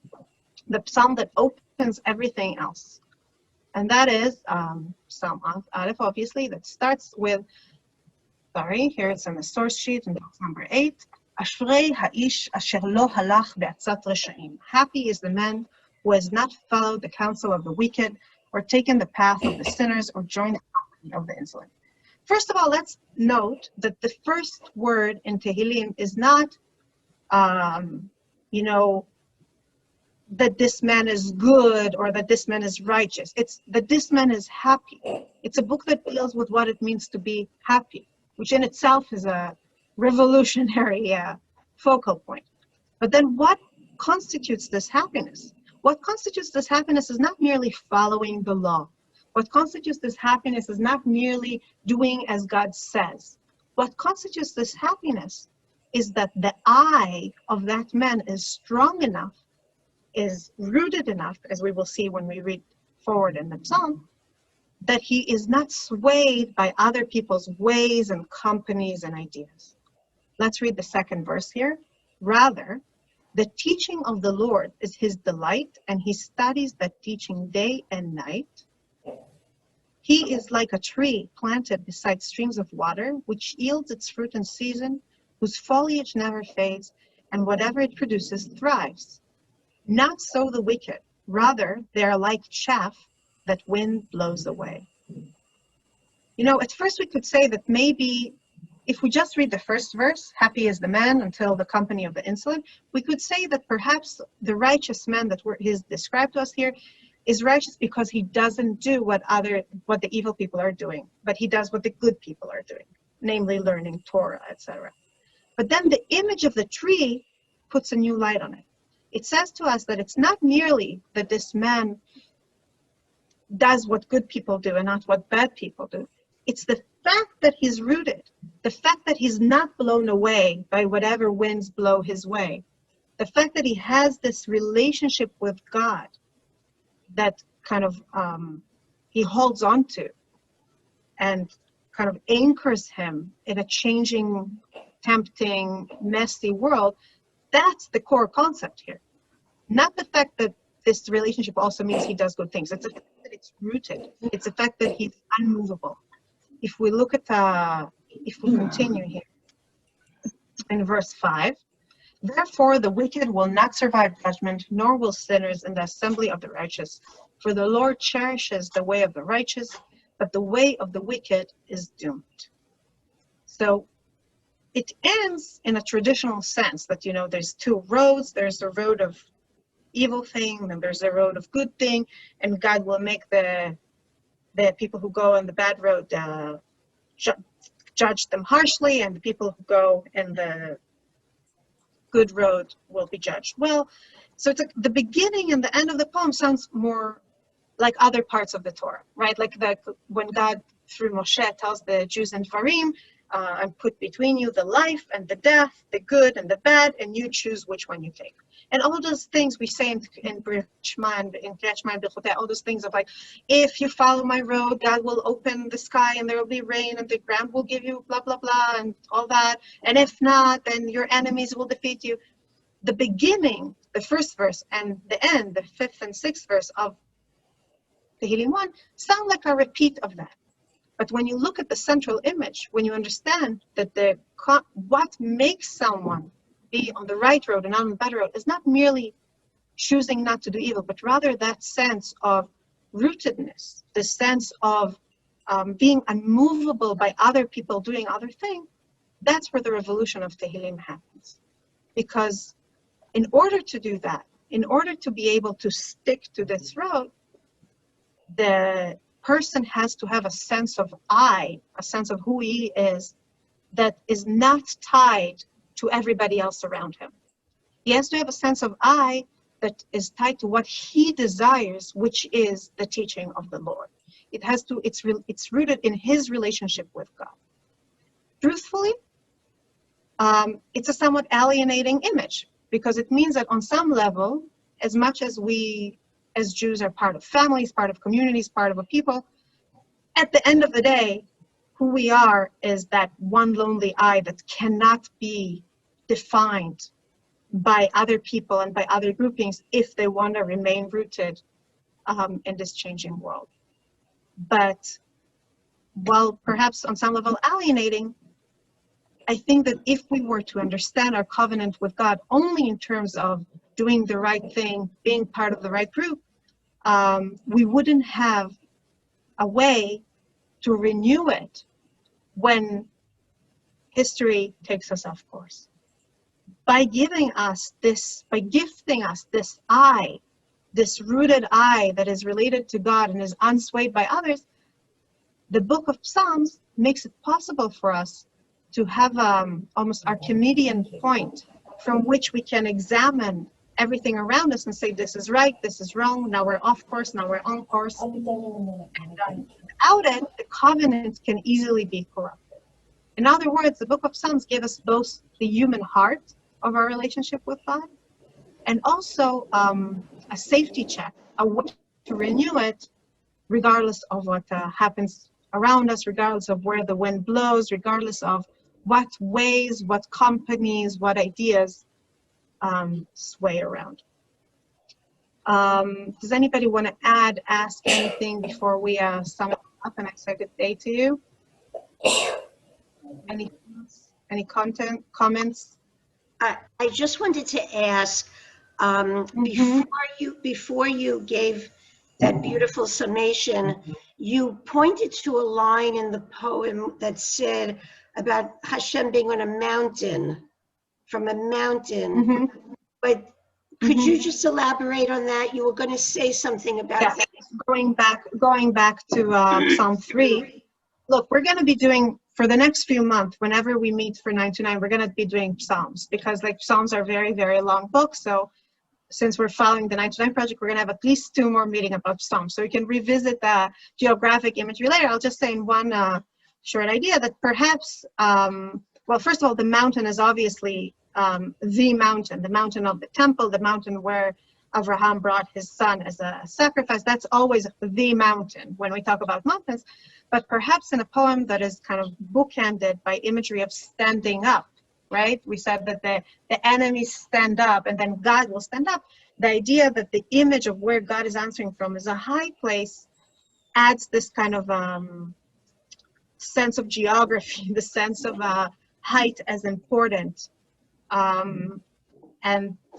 the psalm that opens everything else. And that is Psalm Aleph, obviously, that starts with, here it's in the source sheet in box number 8. Ashrei ha'ish asher lo halach be'atzat reshaim. Happy is the man who has not followed the counsel of the wicked, or taken the path of the sinners, or joined the company of the insolent. First of all, let's note that the first word in Tehillim is not, that this man is good or that this man is righteous. It's that this man is happy. It's a book that deals with what it means to be happy, which in itself is a revolutionary focal point. But then what constitutes this happiness? What constitutes this happiness is not merely following the law. What constitutes this happiness is not merely doing as God says. What constitutes this happiness is that the I of that man is strong enough, is rooted enough, as we will see when we read forward in the psalm, that he is not swayed by other people's ways and companies and ideas. Let's read the second verse here. Rather, the teaching of the Lord is his delight, and he studies that teaching day and night. He is like a tree planted beside streams of water, which yields its fruit in season, whose foliage never fades, and whatever it produces thrives. Not so the wicked. Rather, they are like chaff that wind blows away. At first we could say that maybe if we just read the first verse, happy is the man until the company of the insolent, we could say that perhaps the righteous man that is described to us here is righteous because he doesn't do what the evil people are doing, but he does what the good people are doing, namely learning Torah, etc. But then the image of the tree puts a new light on it. It says to us that it's not merely that this man does what good people do and not what bad people do. It's the fact that he's rooted, the fact that he's not blown away by whatever winds blow his way, the fact that he has this relationship with God that kind of he holds on to and kind of anchors him in a changing, tempting, messy world. That's the core concept here. Not the fact that this relationship also means he does good things. It's the fact that it's rooted. It's the fact that he's unmovable. If we look at, if we continue here in verse 5, therefore the wicked will not survive judgment, nor will sinners in the assembly of the righteous. For the Lord cherishes the way of the righteous, but the way of the wicked is doomed. So it ends in a traditional sense that, there's two roads. There's the road of evil thing, and there's the road of good thing, and God will make the people who go on the bad road judge them harshly, and the people who go in the good road will be judged well. So it's the beginning and the end of the poem sounds more like other parts of the Torah, right? Like when God, through Moshe, tells the Jews in Dvarim, and put between you the life and the death, the good and the bad, and you choose which one you take. And all those things we say in Kriyat Shema and Bechutei, all those things of like, if you follow my road, God will open the sky and there will be rain and the ground will give you blah, blah, blah, and all that. And if not, then your enemies will defeat you. The beginning, the first verse, and the end, the fifth and sixth verse of Tehillim 1 sound like a repeat of that. But when you look at the central image, when you understand that what makes someone be on the right road and not on the bad road is not merely choosing not to do evil, but rather that sense of rootedness, the sense of being unmovable by other people doing other things, that's where the revolution of Tehillim happens. Because in order to do that, in order to be able to stick to this road, the person has to have a sense of I, a sense of who he is, that is not tied to everybody else around him. He has to have a sense of I that is tied to what he desires, which is the teaching of the Lord. It's rooted in his relationship with God. Truthfully, it's a somewhat alienating image, because it means that on some level, as much as we as Jews are part of families, part of communities, part of a people, at the end of the day, who we are is that one lonely I that cannot be defined by other people and by other groupings if they want to remain rooted in this changing world. But while perhaps on some level alienating, I think that if we were to understand our covenant with God only in terms of doing the right thing, being part of the right group, we wouldn't have a way to renew it when history takes us off course. By gifting us this I, this rooted I that is related to God and is unswayed by others, the book of Psalms makes it possible for us to have almost Archimedean point from which we can examine everything around us and say, this is right, this is wrong, now we're off course, now we're on course. And without it, the covenant can easily be corrupted. In other words, the book of Psalms gave us both the human heart of our relationship with God and also a safety check, a way to renew it regardless of what happens around us, regardless of where the wind blows, regardless of what ways, what companies, what ideas sway around. Does anybody want to ask anything before we sum it up and I say good day to you? Any comments? I just wanted to ask, before you gave that beautiful summation, you pointed to a line in the poem that said about Hashem being on a mountain, from a mountain. But could you just elaborate on that? You were going to say something about that. Going back to Psalm 3. Look, we're going to be doing, for the next few months, whenever we meet for 9 to 9, we're going to be doing Psalms, because like Psalms are very, very long books. So since we're following the 9 to 9 project, we're going to have at least 2 more meetings about Psalms. So we can revisit the geographic imagery later. I'll just say in one short idea that perhaps, well, first of all, the mountain is obviously the mountain of the temple, the mountain where Abraham brought his son as a sacrifice. That's always the mountain when we talk about mountains. But perhaps in a poem that is kind of bookended by imagery of standing up, right? We said that the enemies stand up and then God will stand up. The idea that the image of where God is answering from is a high place adds this kind of sense of geography, the sense of height as important. And,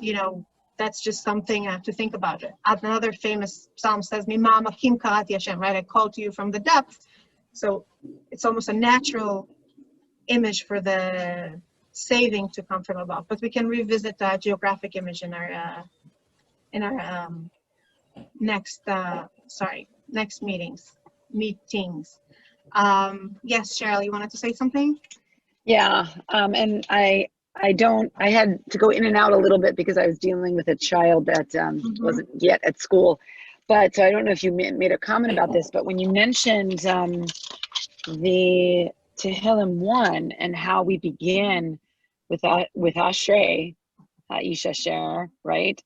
you know, that's just something to think about. Another famous psalm says, Mima makim karati Hashem, right? I call to you from the depths. So it's almost a natural image for the saving to come from above. But we can revisit the geographic image in our next meetings. Yes, Cheryl, you wanted to say something? Yeah, and I had to go in and out a little bit because I was dealing with a child that wasn't yet at school. But I don't know if you made a comment about this, but when you mentioned the Tehillim 1 and how we begin with Ashrei Ha'ish Asher, right?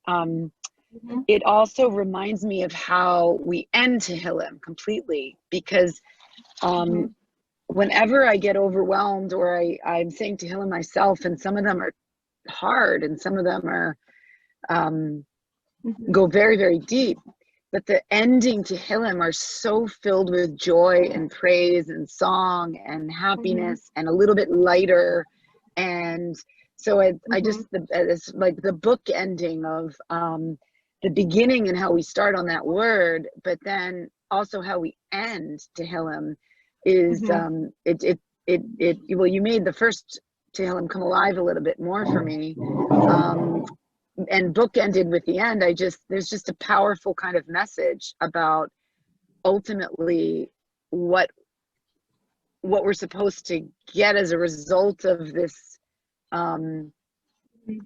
It also reminds me of how we end Tehillim completely, because whenever I get overwhelmed or I'm saying Tehillim myself, and some of them are hard and some of them are go very, very deep, but the ending Tehillim are so filled with joy and praise and song and happiness and a little bit lighter. And so I just, it's like the book ending of the beginning and how we start on that word, but then also how we end Tehillim is well, you made the first Tehillim come alive a little bit more for me, and book ended with the end. There's just a powerful kind of message about ultimately what we're supposed to get as a result of this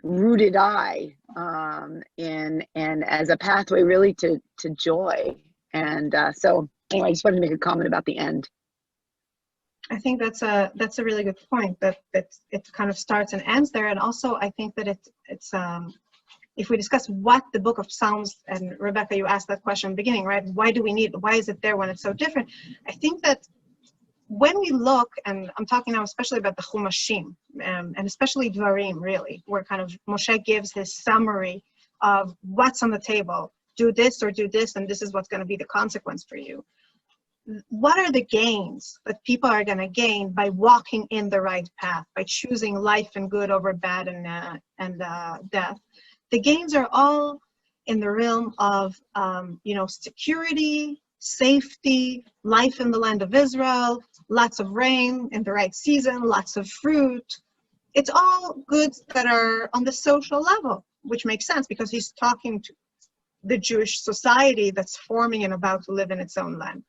rooted eye, and as a pathway really to joy. And so anyway, I just wanted to make a comment about the end. I think that's a really good point, that it kind of starts and ends there. And also I think that it's if we discuss what the book of Psalms, and Rebecca, you asked that question in the beginning, right? Why is it there when it's so different? I think that when we look, and I'm talking now especially about the Chumashim, and especially Dvarim, really, where kind of Moshe gives his summary of what's on the table. Do this or do this, and this is what's going to be the consequence for you. What are the gains that people are going to gain by walking in the right path, by choosing life and good over bad and death? The gains are all in the realm of security, safety, life in the land of Israel, lots of rain in the right season, lots of fruit. It's all goods that are on the social level, which makes sense because he's talking to the Jewish society that's forming and about to live in its own land.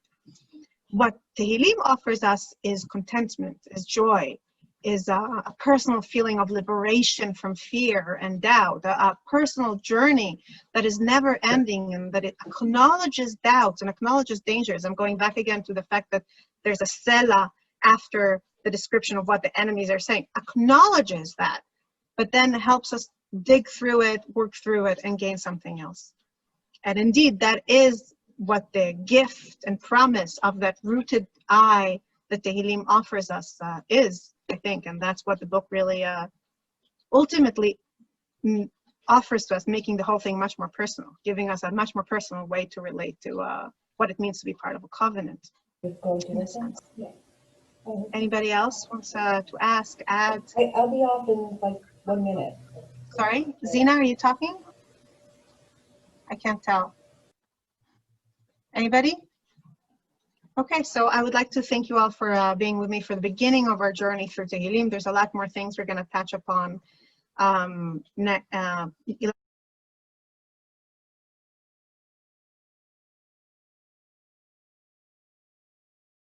What Tehillim offers us is contentment, is joy, is a personal feeling of liberation from fear and doubt, a personal journey that is never ending, and that it acknowledges doubts and acknowledges dangers. I'm going back again to the fact that there's a selah after the description of what the enemies are saying, acknowledges that, but then helps us dig through it, work through it, and gain something else. And indeed, that is what the gift and promise of that rooted eye that Tehillim offers us is, I think. And that's what the book really ultimately offers to us, making the whole thing much more personal, giving us a much more personal way to relate to what it means to be part of a covenant. In a sense. Anybody else wants to ask, add? I'll be off in like 1 minute. Sorry, Zena, are you talking? I can't tell. Anybody? Okay, so I would like to thank you all for being with me for the beginning of our journey through Tehillim. There's a lot more things we're going to touch upon